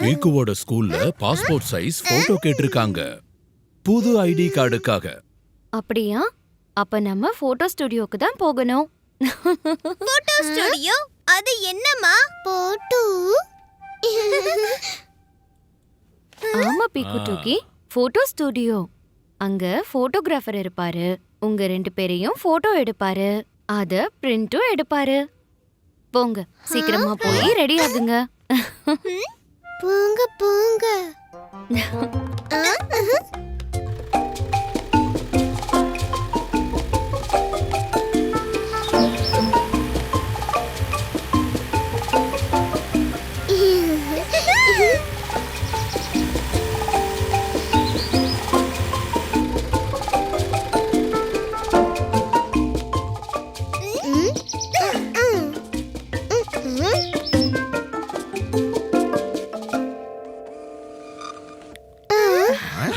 பீக்குவோட ஸ்கூல்ல passport size photo கேட்டிருக்காங்க புது ஐடி கார்டுக்காக. அப்படியா? அப்ப நம்ம போட்டோ ஸ்டுடியோக்கு தான் போகணும். Photo studio? அது என்னம்மா? போட்டோ? ஆமா பீக்கு டூக்கி, போட்டோ ஸ்டுடியோ. அங்க போட்டோகிராஃபர் இருப்பாரு. உங்க 2 பேரையும் போட்டோ எடுப்பாரு. அத பிரிண்டும் எடுப்பாரு. போங்க, சீக்கிரமா போய் ரெடி ஆகுங்க. போங்க போங்க.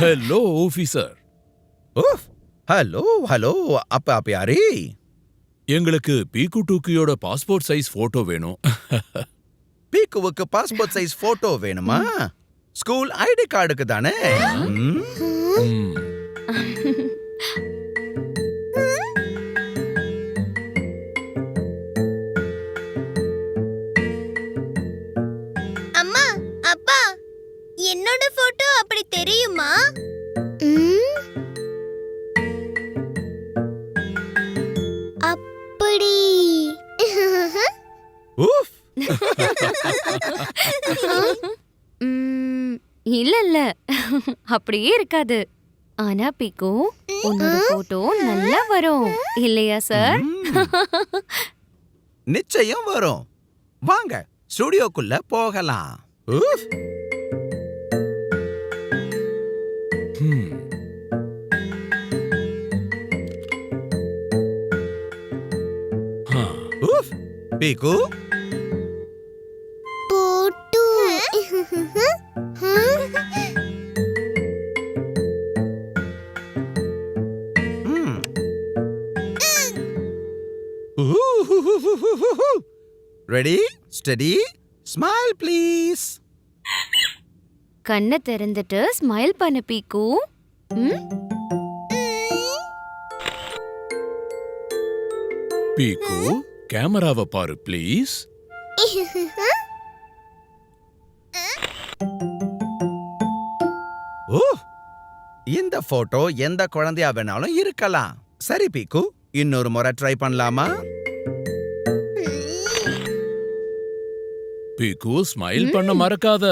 Hello officer. Hello hello. அப்பா யாரே? எங்களுக்கு பீக்கு டூக்கியோட பாஸ்போர்ட் சைஸ் போட்டோ வேணும். பீக்குவுக்கு பாஸ்போர்ட் சைஸ் போட்டோ வேணுமா? ஸ்கூல் ஐடி கார்டுக்கு தானே? அம்மா, அப்பா, என்னோட போட்டோ அப்படி தெரியுமா? அப்படி இல்ல இல்ல, அப்படியே இருக்காது. ஆனா பீக்கு, உன்னோட போட்டோ நல்லா வரும் இல்லையா சார்? நிச்சயம் வரும். வாங்க ஸ்டுடியோக்குள்ள போகலாம். பீக்கு photo. Ready, steady, smile please. கண்ணை திறந்துட்டு ஸ்மைல் பண்ணு பீக்கு. பீக்கு, கேமராவை பாரு ப்ளீஸ். இந்த போட்டோ எந்த குழந்தையா வேணாலும் இருக்கலாம். சரி பீக்கு, இன்னொரு முறை ட்ரை பண்ணலாமா? பீக்கு, ஸ்மைல் பண்ண மறக்காத.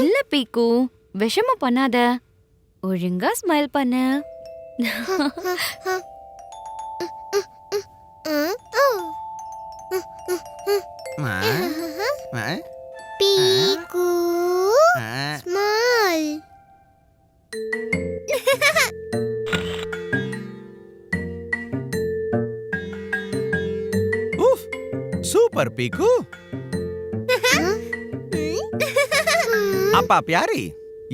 இல்ல பீக்கு, விஷமம் பண்ணாத. ஒழுங்கா ஸ்மைல் பண்ணு. பீக்கு ஸ்மைல். சூப்பர் பீக்கு. அப்பா பியாரி,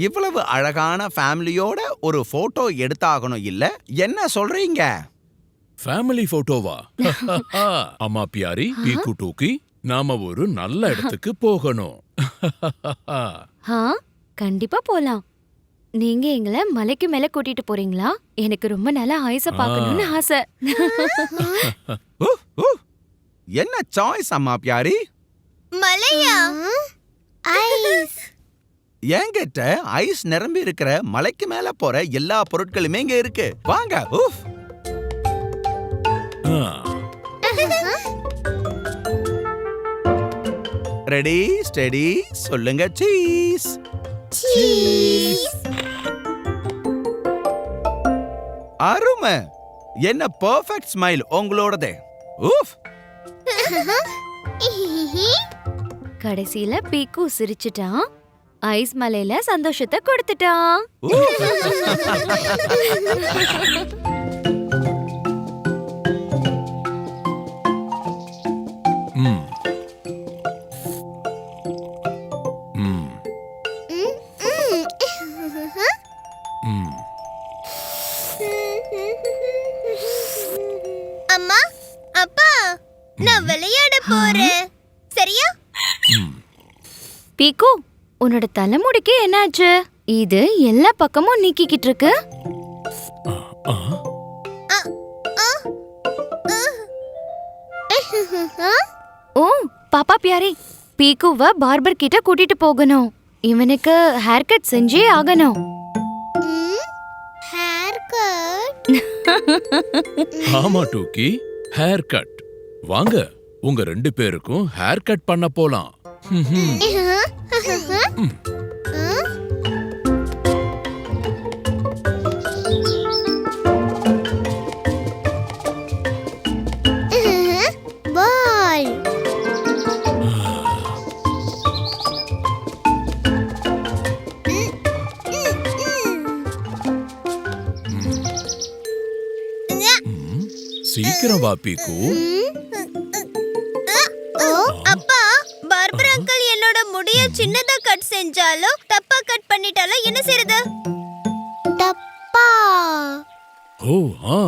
இவ்வளவு அழகான ஃபேமிலியோட ஒரு போட்டோ எடுத்தாகணும் இல்ல? என்ன சொல்றீங்க? ஃபேமிலி போட்டோவா? அம்மா பியாரி, பீக்கு டூக்கி, நாம ஒரு நல்ல இடத்துக்கு போகணும். கண்டிப்பா போலாம். நீங்க எங்களை மலைக்கு மேல கூட்டிட்டு போறீங்களா? எனக்கு ரொம்ப நாளா ஐஸ பார்க்கணும்னு ஆசை. என்ன சாய்ஸ் அம்மா பியாரி? மலையா? ஐஸ். என்கிட்ட ஐஸ் நிரம்பி இருக்கிற மலைக்கு மேல போற எல்லா பொருட்களுமே இங்க இருக்கு. வாங்க. ரெடி, ஸ்டடி, சொல்லுங்க சீஸ். சீஸ். அருமை. என்ன பெர்ஃபெக்ட் ஸ்மைல் உங்களோடதே. கடைசியில பீக்கு சிரிச்சுட்டான். ஐஸ் மலையில சந்தோஷத்தை கொடுத்துட்டான். அம்மா, அப்பா, நான் விளையாட போறேன். சரியா? பீக்கு, உன்னோட தலைமுடிக்கு என்னாச்சு? இது எல்லா பக்கமும் நீக்கிக்கிட்டு இருக்கு. ஆ, ஓ பாப்பா பியாரி, பீக்குவ பார்பர் கிட்ட கூட்டிட்டு போகணும். இவனுக்கு ஹேர் கட் செஞ்சே ஆகணும். Hair cut. ஆமா டூக்கி, ஹேர் கட். வாங்க, உங்க 2 பேருக்கும் ஹேர் கட் பண்ண போலாம். பால். சீக்கிரம் வா பீக்கு. ஓ அப்பா, பார்பர் அங்கிள் என்னோட முடிய சின்னதா கட் செஞ்சாலோ தப்பா கட் பண்ணிட்டாலோ என்ன செய்யறது? தப்பா. ஓ ஆ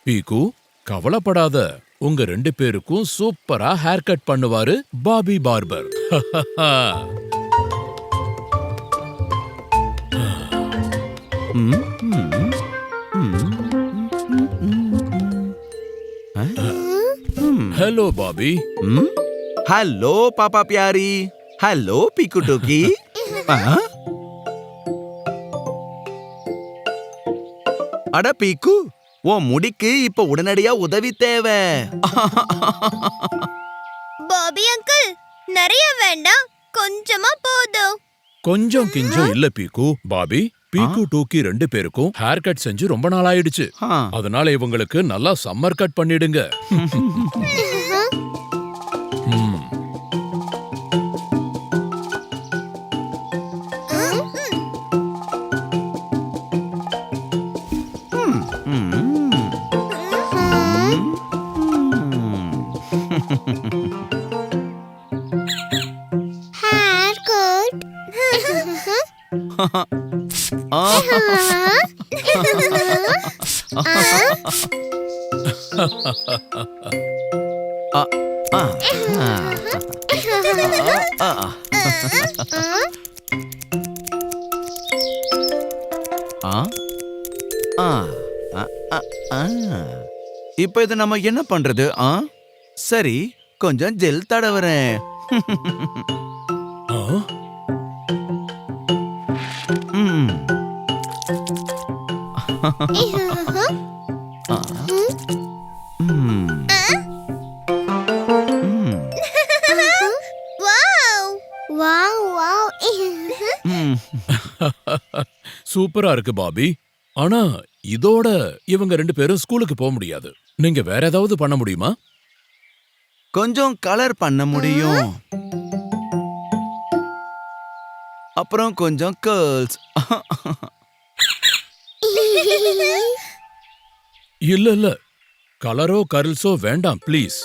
பீக்கு, கவலைப்படாத. உங்க 2 பேருக்கும் சூப்பரா ஹேர் கட் பண்ணுவாரு Bobby barber. Hello Bobby. Hello பாப்பா பியாரி. ஹலோ பீக்கு டூக்கி. அட பீக்கு, உன் முடிக்கு இப்ப உடனடியா உதவி தேவை. பாபி அங்கிள், நிறைய வேண்டாம், கொஞ்சமா போதும். கொஞ்சம் கிஞ்சம் இல்ல பீக்கு. பாபி, பீக்கு டூக்கி 2 பேருக்கும் ஹேர் கட் செஞ்சு ரொம்ப நாள் ஆயிடுச்சு. அதனால இவங்களுக்கு நல்லா சம்மர் கட் பண்ணிடுங்க. Hair cut. இப்ப இது நம்ம என்ன பண்றது? சரி, கொஞ்சம் ஜெல் தடவுறேன். ஆ, ம். ம். ம். Wow wow wow. ம். சூப்பரா இருக்கு பாபி. ஆனா இதோட இவங்க 2 பேரும் ஸ்கூலுக்கு போக முடியாது. நீங்க வேற ஏதாவது பண்ண முடியுமா? கொஞ்சம் கலர் பண்ண முடியும். அப்புறம் கொஞ்சம் கேர்ள்ஸ். இல்ல இல்ல, கலரோ கர்ல்ஸோ வேண்டாம் ப்ளீஸ்.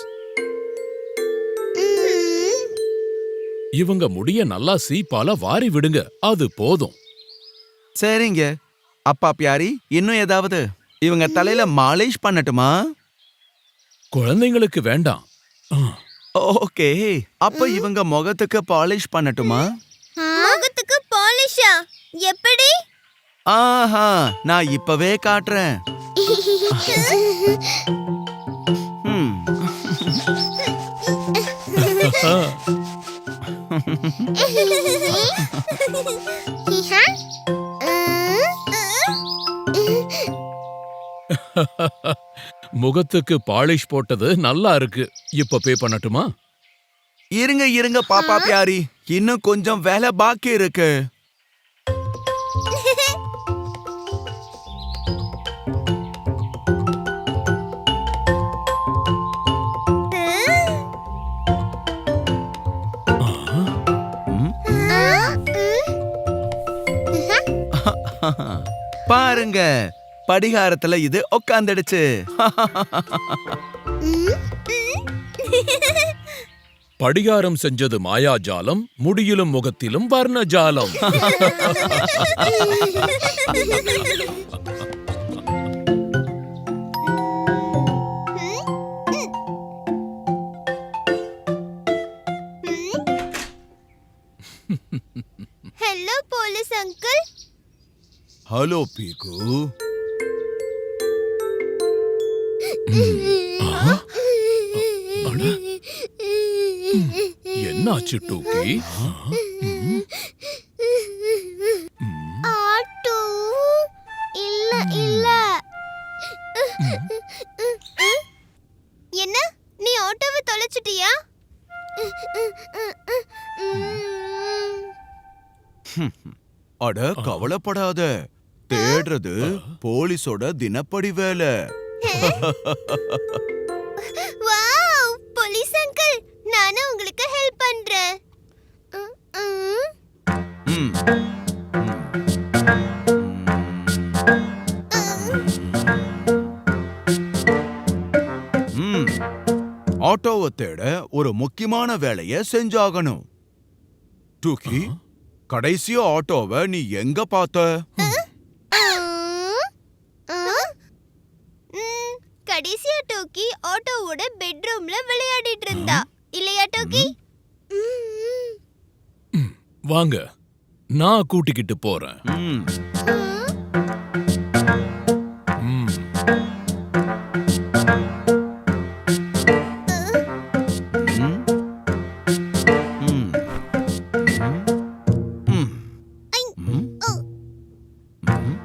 இவங்க முடிய நல்லா சீப்பால வாரி விடுங்க, அது போதும். சரிங்க. அப்பா பியாரி, இன்னும் ஏதாவது? இவங்க தலையில மாலிஷ் பண்ணட்டுமா? குழந்தைங்களுக்கு வேண்டாம். ஓகே, அப்ப இவங்க முகத்துக்கு பாலிஷ் பண்ணட்டுமா? முகத்துக்கு பாலிஷா? எப்படி? ஆஹா, நான் இப்பவே காட்டுறேன். ம். முகத்துக்கு பாலிஷ் போட்டது நல்லா இருக்கு. இப்ப பே பண்ணட்டுமா? இருங்க இருங்க பாப்பா பியாரி, இன்னும் கொஞ்சம் வேலை பாக்கி இருக்கு. பாருங்க, படிகாரத்துல இது உட்காந்துடுச்சு. படிகாரம் செஞ்சது மாயாஜாலம், முடியிலும் முகத்திலும் வர்ணஜாலம். Hello police uncle. ஹலோ பீக்கு. அட, என்னாச்சு டூக்கி? ஆட்டோ இல்ல இல்ல. என்ன, நீ ஆட்டோவை தொலைச்சிட்டியா? அட கவலைப்படாத, தேடுறது போலீஸோட தினப்படி வேலை. வாவ், போலீஸ் அங்கிள், நானும் உங்களுக்கு ஹெல்ப் பண்றேன். ம். ம். ஆட்டோவை தேட ஒரு முக்கியமான வேலைய செஞ்சாகணும். டூக்கி, கடைசியா ஆட்டோவை நீ எங்க பார்த்த? கடைசியா டோக்கி ஆட்டோவோட பெட்ரூம்ல விளையாடிட்டு இருந்தா, இல்லையா டோக்கி? வாங்க, நான் கூட்டிக்கிட்டு போறேன். ம். ம். ம். ம். ம். ம்.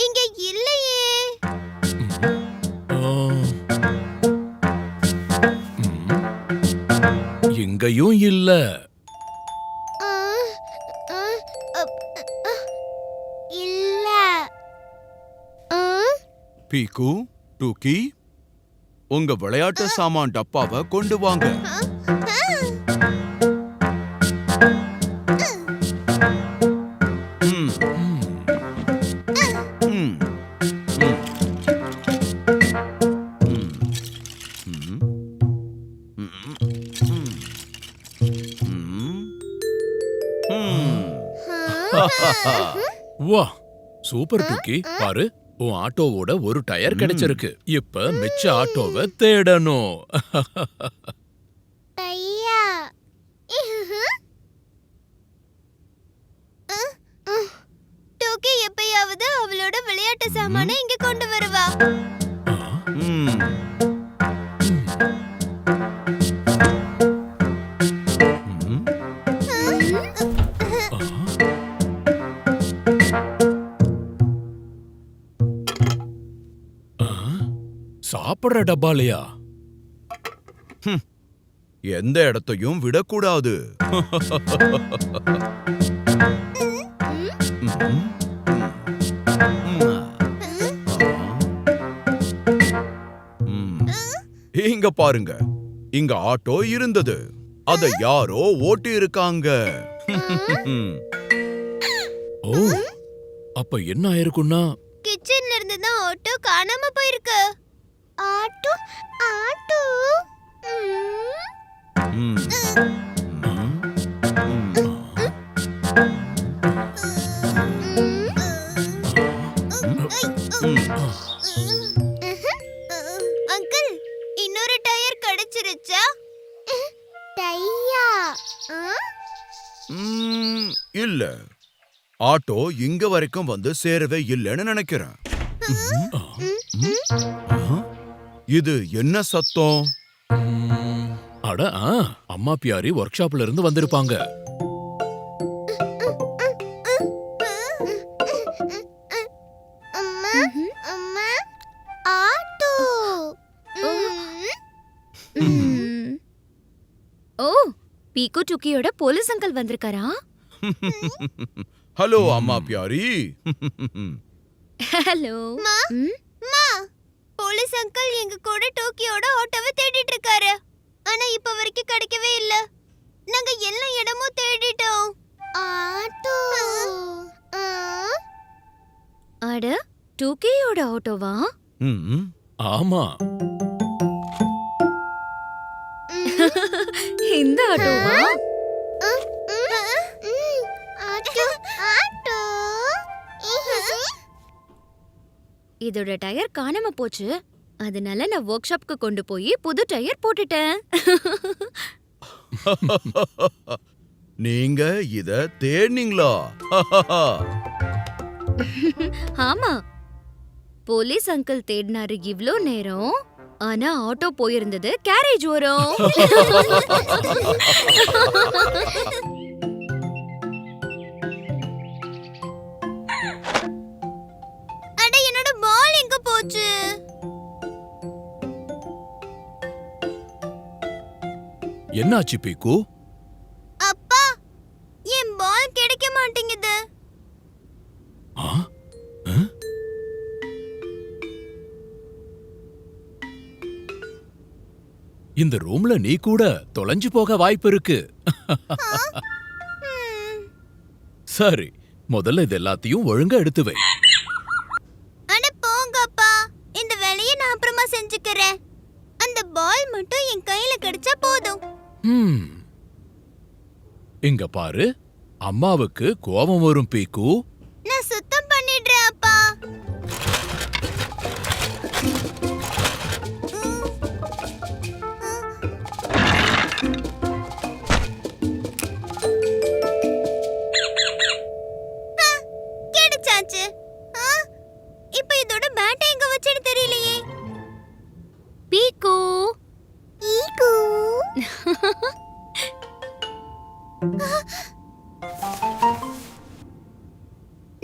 இங்க இல்லையே. ஆ. இங்கேயும் இல்ல. இல்ல. பீக்கு, டூக்கி, உங்க விளையாட்டு சாமான் டப்பாவை கொண்டு வாங்க. ம். ம். ம். ம். வா, சூப்பர் டூக்கி. பாரு, உன் ஆட்டோவோட ஒரு டயர் கிடைச்சிருக்கு. இப்ப மிச்ச ஆட்டோவை தேடணும். ஐயா. டோக்கி எப்பயாவது அவளோட விளையாட்டு சாமானை இங்க கொண்டு வருவா. ம். ம். சாப்பிடுற டப்பாலையா? எந்த இடத்தையும் விடக்கூடாது. இங்க பாருங்க, இங்க ஆட்டோ இருந்தது. அத யாரோ ஓட்டி இருக்காங்க. ஓ, அப்ப என்ன ஆயிருக்குன்னா? கிச்சன்ல இருந்து தான் ஆட்டோ காணாம போயிருக்கு. Auto auto. ம். ம். அங்கிள், இன்னொரு டயர் கிடைச்சிருச்சா? டையா? ம், இல்ல. ஆட்டோ இங்க வரைக்கும் வந்து சேரவே இல்லைன்னு நினைக்கிறேன். இது என்ன சத்தம்? அட, அம்மா பியாரி ஒர்க் ஷாப்ல இருந்து வந்திருப்பாங்க. அம்மா அம்மா, ஆட்டோ. ஓ, பீக்கு டூக்கியோட போலீஸ் அங்கிள் வந்திருக்காரா? ஹலோ அம்மா பியாரி. ஹலோ. மா, போலீஸ் அங்கிள் எங்க கூட டோக்கியோட ஆட்டோவை தேடிட்டு இருக்காரு. ஆனா இப்ப வரைக்கும் கிடைக்கவே இல்ல. நாங்க எல்லா இடமும் தேடிட்டோம். ஆட்டோ. அட, டூக்கியோட ஆட்டோவா? ம். ஆமா. இந்த ஆட்டோவா? Auto auto. இதோட டயர் காணாம போச்சு. அதனால நான் ஒர்க் ஷாப்க்கு கொண்டு போய் புது டயர் போட்டுட்டேன். நீங்க இத தேடினீங்களா? ஆமா, போலீஸ் அங்கிள் தேடினாரு இவ்ளோ நேரம். ஆனா ஆட்டோ போயிருந்தது கேரேஜ் ஓரம். அட என்னோட பால் எங்க போச்சு? என்னாச்சு பீக்கு? அப்பா, என் பால் கிடைக்க மாட்டேங்குது. ஆ? ஆ? இந்த ரூம்ல நீ கூட தொலைஞ்சு போக வாய்ப்பு இருக்கு. சரி, முதல்ல இது எல்லாத்தையும் ஒழுங்கா எடுத்து வை. அட போங்க அப்பா, இந்த வேலையை நான் அப்புறமா செஞ்சுக்கிறேன். அந்த பால் மட்டும் என் கையில கிடைச்சா போதும். இங்க பாரு, அம்மாவுக்கு கோபம் வரும் பீக்கு. நான் சுத்தம் பண்ணிடுறேன் அப்பா. கிடைச்சாச்சு. இப்போ இதோட பேட்டை எங்க வச்சேன்னு தெரியலையே. பீக்கு, ஈகு.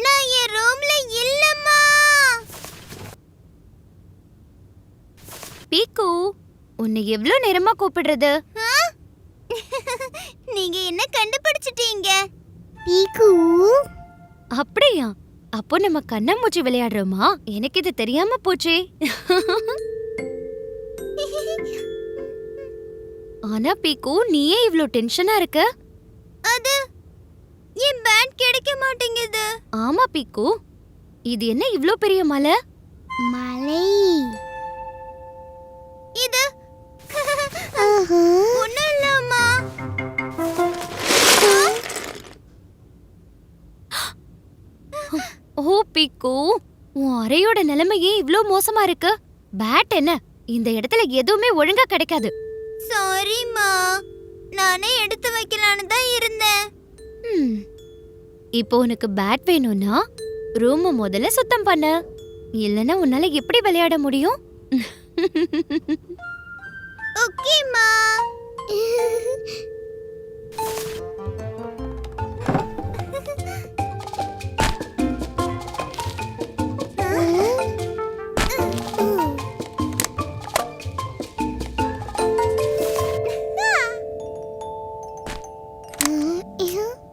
நான் என் ரூம்ல இல்லம்மா. பீக்கு, உன்னை எவ்ளோ நேரமா கூப்பிடுறது? ஆ? நீங்க என்ன கண்டுபிடிச்சிட்டீங்க? பீகு. அப்படியா? அப்போ நம்ம கண்ணாமூச்சி விளையாடுறோமா? எனக்கு இது தெரியாம போச்சே. ஆனா பீக்கு, நீயே இவ்ளோ டென்ஷனா இருக்க? அது என் பேட் கிடைக்க மாட்டேங்குது. ஆமா பீக்கு, இது என்ன இவ்ளோ பெரிய மலை? மலை. இது ஒண்ணும் இல்லம்மா. ஓ பீக்கு, உன் அறையோட நிலைமையே இவ்ளோ மோசமா இருக்கு. பேட் என்ன, இந்த இடத்துல எதுவுமே ஒழுங்கா கிடைக்காது. சாரிம்மா, நானே எடுத்து வைக்கலான்னு தான் இருந்தேன். ம். இப்போ உனக்கு பேட் வேணும்னா ரூம முதல்ல சுத்தம் பண்ணு. இல்லனா உன்னால எப்படி விளையாட முடியும்? ஓகேம்மா.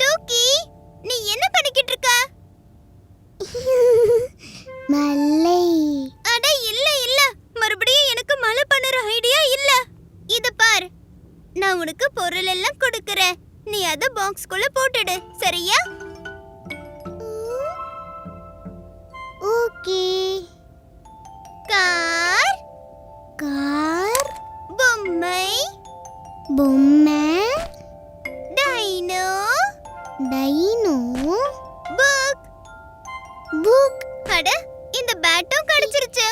டூக்கி, நீ என்ன பண்ணிக்கிட்டு இருக்க? மலை. அட இல்ல இல்ல, மறுபடியும் எனக்கு மலை பண்ணுற ஐடியா இல்ல. இத பார், நான் உனக்கு பொருள் எல்லாம் கொடுக்கறேன். நீ அத பாக்ஸ்க்குள்ள போட்டுடு, சரியா? ஓகே. Car, car. பொம்மை, பொம்மை. Dino, dino. Book, book. அட, இந்த பேட்டும் கிடைச்சிருச்சு.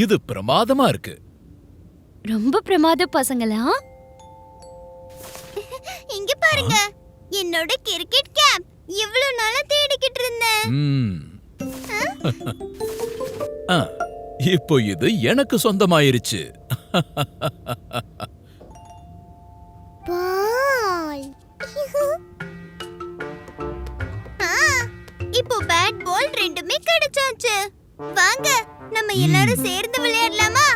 இது பிரமாதமா இருக்கு. ரொம்ப பிரமாத பசங்களா? இங்க பாருங்க, என்னோட கிரிக்கெட் கேப். இவ்வளவு நாளா தேடிக்கிட்டு இருந்தேன். ஆ, இப்போ இது எனக்கு சொந்தமாயிருச்சு. பால். இப்போ பேட் பால் ரெண்டுமே கிடைச்சாச்சு. வாங்க, நம்ம எல்லாரும் சேர்ந்து விளையாடலாமா?